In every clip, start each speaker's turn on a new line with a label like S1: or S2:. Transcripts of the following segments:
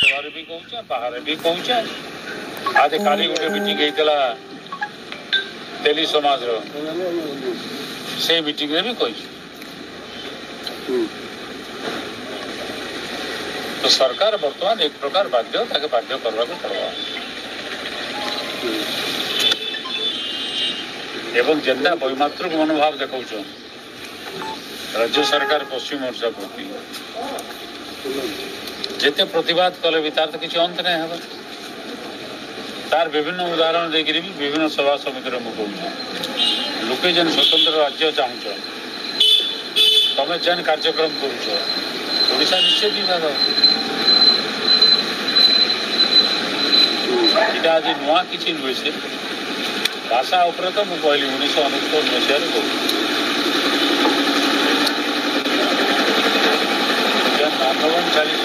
S1: सभा भी कहूचे बाहर भी कहूचे आज काली गोटे मीटिंग होता तेली समाज से मीटिंग रे भी कही तो सरकार बर्तमान एक प्रकार बाध्य बाध्य करने को पड़वा एवं जेन्ता वैमात्रिक मनोभाव देखा राज्य सरकार पश्चिम ओडिशा प्रति जिते प्रतिवाद कले भी तार तो किसी अंत नहीं है तार विभिन्न उदाहरण देकर भी विभिन्न सभा समिति मुझे लोके जेन स्वतंत्र राज्य चाहूच तमें जेन कार्यक्रम करुशा निश्चय विभाग यहाँ आज नुआ किसी नुहे से भाषा उपर तो मुझे कहली 1969 मसीह आंदोलन चली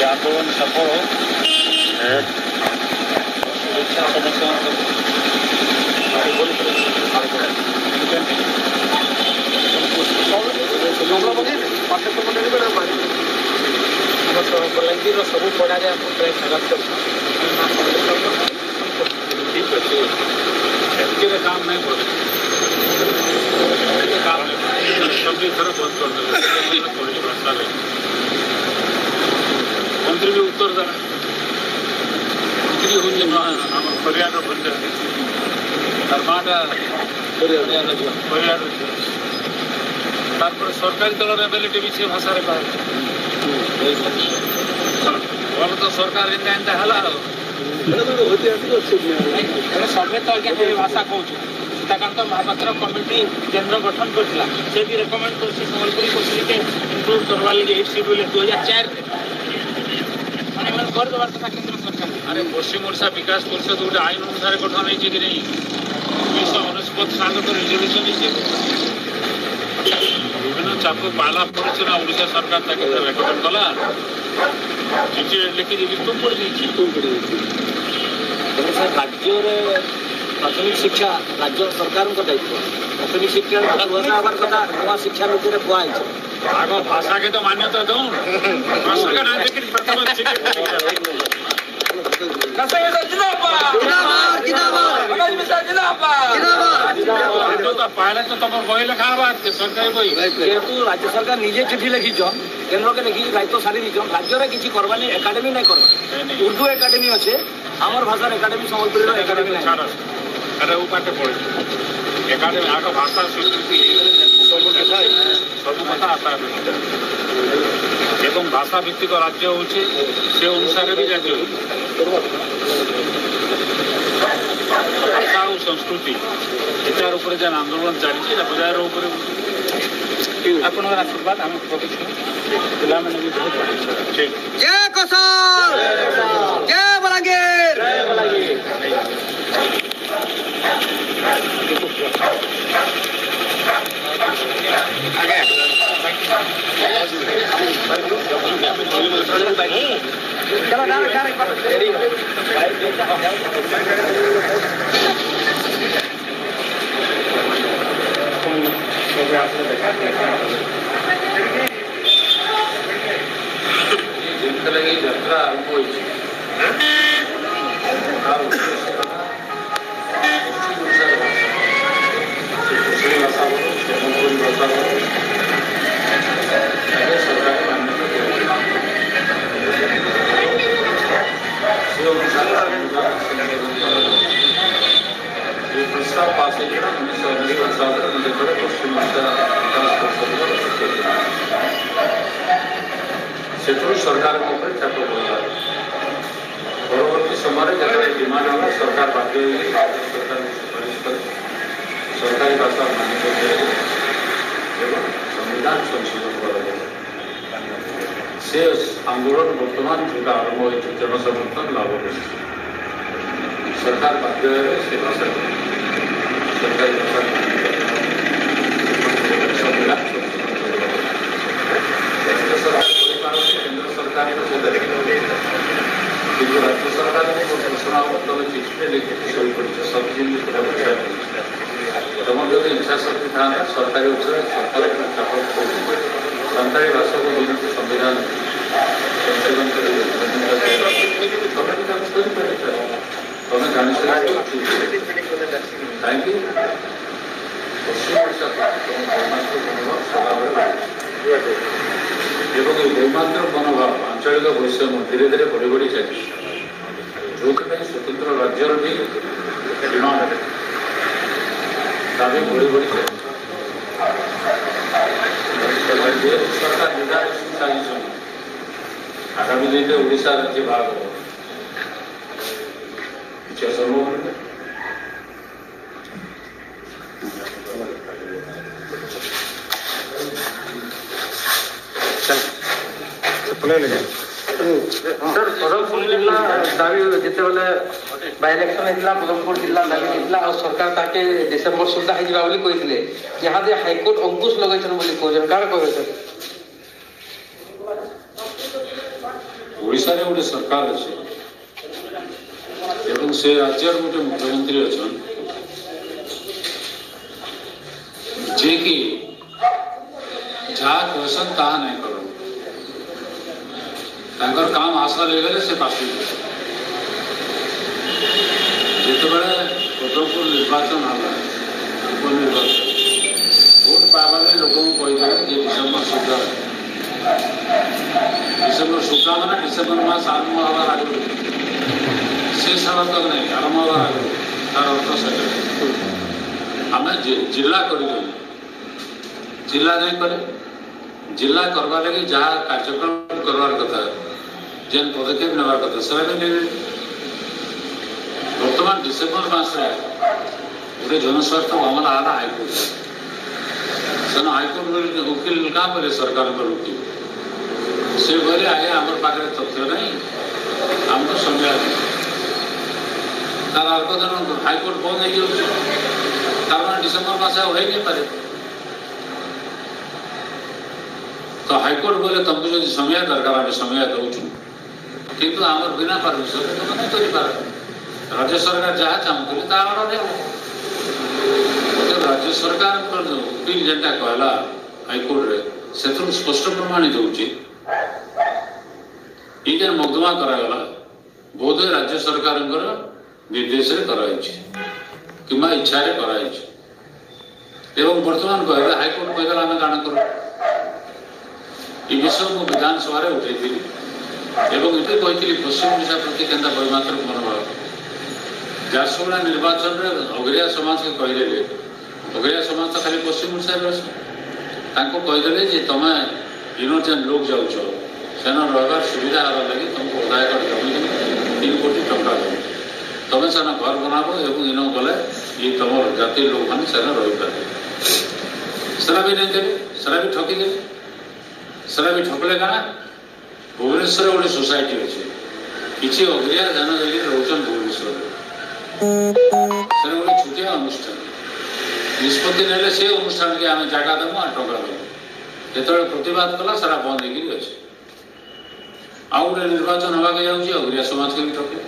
S1: आंदोलन सफल हो
S2: बलांगीर सब पड़ा प्राय खराब
S1: ठीक अच्छे एमके काम नहीं पड़े काम सभी थर बंद कर देते भाषा मंत्री भी उत्तर देना मंत्री हूँ हरियाणा बंद कर्माटा हरियाणा सरकारी दल एमएलए भी से भाषा भल तो सरकार एंता एंता सबे तो आज्ञा भाषा कहूँ सीताकांत महापात्र कमिटी केन्द्र गठन करता से भी रेकमेंड कर संबलपुरी कोश्ली के इनक्लूड करवा लगे 8 शेड्यूल 2004 कर देवार कथा केन्द्र सरकार अरे पश्चिम ओडिशा विकास परिषद गोटे आईन अनुसार गठन होती कि नहीं 1969 साल रिजोल्यूशन विभिन्न चाप पाला पड़े ना ओडिशा सरकार रेकमेंड कला चिठी लिखी तुम पड़
S2: राज्य प्राथमिक शिक्षा राज्य सरकार दायित्व प्राथमिक शिक्षा हबार कथा नवा शिक्षा नीति में कहुई
S1: आग भाषा के तो मान्यता दो पहले तो तुम बही लिखा सरकारी बही
S2: जेहेतु राज्य सरकार निजे चिठी लिखीच केन्द्र के लिखी दायित्व सारी दीच राज्य में किसी करवानी एकाडेमी नहीं करवा उर्दू एकाडेमी अच्छे आमर भाषार एकाडेमी संबलपुर एकाडेमी
S1: अरे वो पाटे पड़े एकाडेमी आग भाषा स्वीकृति सब कथा आता एवं भाषा भित्तिक राज्य हूँ से अनुसार भी राज्य भाषा और संस्कृति यार ऊपर जेन आंदोलन चली बजार आप आशीर्वाद आम प्रतीक्षा पिला मैंने भी बहुत
S2: जय कौशल जय बलांगीर
S1: लगे यात्रा आरंभ हो प्रस्ताव पास होगा 1999 पश्चिम ओडिशा विकास परिषद से सरकार चाप पड़ा परवर्ती समय डिमांड होगा सरकार बाध्य सरकार सुपारिश कर सरकारी भाषा मान्यता संविधान संशोधन कर आंदोलन बर्तमान जो आरंभ हो जनसमर्थन लाभ कर सरकार बाध्य से भाषा सरकारी भाषा संविधान संशोधन केंद्र सरकार किंतु राज्य सरकार घोषणा चिठी लिखित सही कर सब जिन तुम जो इच्छा शक्ति था सरकारी सरकार चाप सानी भाषा को संविधान संशोधन कर एकमात्र मनोभाव आंचलिक वैषम्य धीरे धीरे बढ़ी बढ़ी चली जो स्वतंत्र राज्यर भी डिमांड दाबी बढ़ी बढ़ी चली सरकार निर्धारित साजिश आगामी दिन में ओडिशा राज्य भाग संभव
S2: सर पदमपुर जिला दाबी जिते बेले बाय इलेक्शन होता पदमपुर जिला दाबी होता और सरकार ताके डिसेम्बर सुधा होते यहाँ हाईकोर्ट अंकुश लगे कहते क्या कहे सर
S1: ओडिशा रे गोटे सरकार अच्छे एवं से राज्य गोटे मुख्यमंत्री अच्छा जे कि जहाँ कहसन ताहा नहीं कर काम हासिल हो गले से पास जिते बड़े पदमपुर निर्वाचन है उपनिर्वाचन भोट पाइबा लोक कहीदे डिसेम्बर सुधा डिसेम्बर सुधा मैंने डिसेम्बर मास आरंभ हबार आगे शेष हवा तक नहीं आरंभ हबार आगे तार अर्थ से आम जिला कर जिला नहीं करे जिला करवा लगी जहाँ कार्यक्रम करवार कथा जेन पदक्षेप नेबार कथा से बर्तमान डिसेम्बर मास गोटे जनस्वास्थ्य मामला आला हाईकोर्ट सेन हाईकोर्ट वकिल क्या बोले सरकार वकिल से बोले आगे आम पाखे तथ्य नहीं आमको समय तार अर्थ हाईकोर्ट बंद हो डिसेम्बर मास हो पारे तो हाईकोर्ट बोले तुमको जो समय दरकार आम समय दौर किंतु आम बिना परमिशन तुम नहीं कर राज्य सरकार जहाँ चाहूँ राज्य सरकार वकिल जेनटा कहला हाईकोर्ट रे से स्पष्ट प्रमाणित होची जेन मकदमा करागला बोध राज्य सरकार निर्देश कि इच्छा एवं बर्तमान कह हाईकोर्ट कहला आम काण कर विषय मु विधानसभा उठे एवं ये कही पश्चिम ओडिशा प्रति के वैमात्रिक मनोभाव झारसुगुड़ा निर्वाचन में अगरिया समाज के कहीदे अगरिया समाज तो खाली पश्चिम ओडिशा कहीदे जे तुम इन जेन लोक जाऊच सेन रहार सुविधा हवा लगी तुमको अदाय कर 3 कोटी टंका दे तुम सेन घर बनाब एवं इन गले ये तुम जातीय लोक मैंने सेन रही पारे सेना भी नहीं देवे सेना भी ठकी देवे सेना भी ठकले क्या भुवनेश्वर गोटे सोसाइटी अच्छे किसी अगरिया ध्यान देकर रोचन भुवनेश्वर से गोटे छुटिया अनुष्ठान निष्पत्ति ने से अनुष्ठान के आम जगह देव आ टका देव जो प्रतिवाद कला सारा बंद हो आउ गोटे निर्वाचन होगा जाऊँगी अगरिया समाज के भी ठके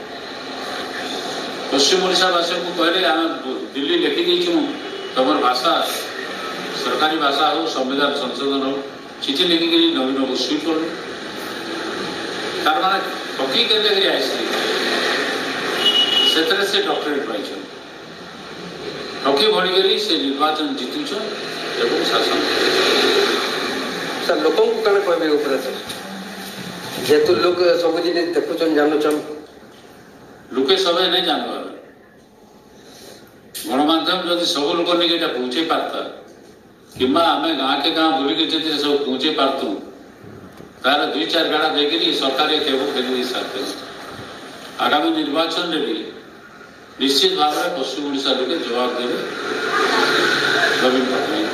S1: पश्चिम ओडिशावासी को कहले आम दिल्ली लिखिदेचु तुम भाषा सरकारी भाषा हो संविधान संशोधन हो चिठी लिखिक नवीन को स्वीट कर तार माने ठकी कैटेगरी आईसी से डॉक्टरेट पाई ठकी भड़गली से निर्वाचन जीतुन एवं शासन
S2: सर लोक कौन कहे जेहेतु लोग सब जिन देखुन जानुन
S1: लोके सब नहीं जानवर गणमाध्यम जब सब लोग नहीं पहुंचे पारता कि आम गाँ के गाँ बुलिक सब पहुंचे पारतु तार 2-4 गाड़ा देकर सरकार केव खेली सारते आगामी निर्वाचन में भी निश्चित भाव में पश्चिम ओडिशा लोग जवाब देवे नवीन पट्टनायक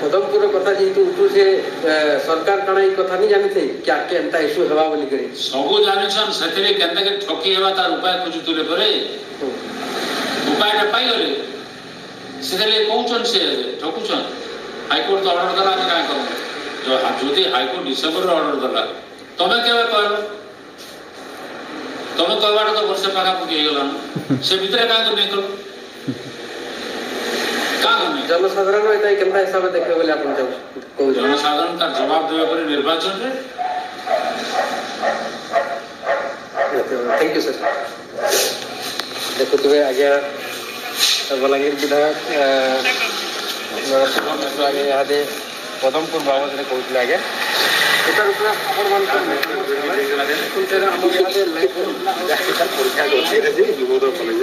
S2: पदमपुर कथा जेहेतु उठू से सरकार कण ये कथा नहीं जानी थे क्या केनता इश्यू हवा बोली करी
S1: सबू जानिछन सेतरे केनता के ठकी हेबा तार उपाय खोजुतले परे उपायटा पाई गले सेतले कहउछन से ठकुछन हाईकोर्ट तो ऑर्डर दला हम का करू जो जदि हाईकोर्ट डिसेम्बर ऑर्डर दला तमे केबे कहलो तमे कहबाटा तो वर्ष पाखा पुकी गला से भितरे का नहीं करो जनसाधारण केनता हिसाब देखे बोले अपन जनसाधारण का जवाब देवे पर निर्वाचन रे
S2: थैंक यू सर देखुए आज्ञा बलांगीर विधायक नरसिंह मिश्र आगे यहाँ पदमपुर बाबद कहते आगे ଏଟାର ଉପରେ ଆପଣମାନଙ୍କର ଆମର ଇହାଦେ ଲାଇଫ୍
S3: ପରୀକ୍ଷା କରୁଛି ଯୁବୋଦୟ କଲେଜ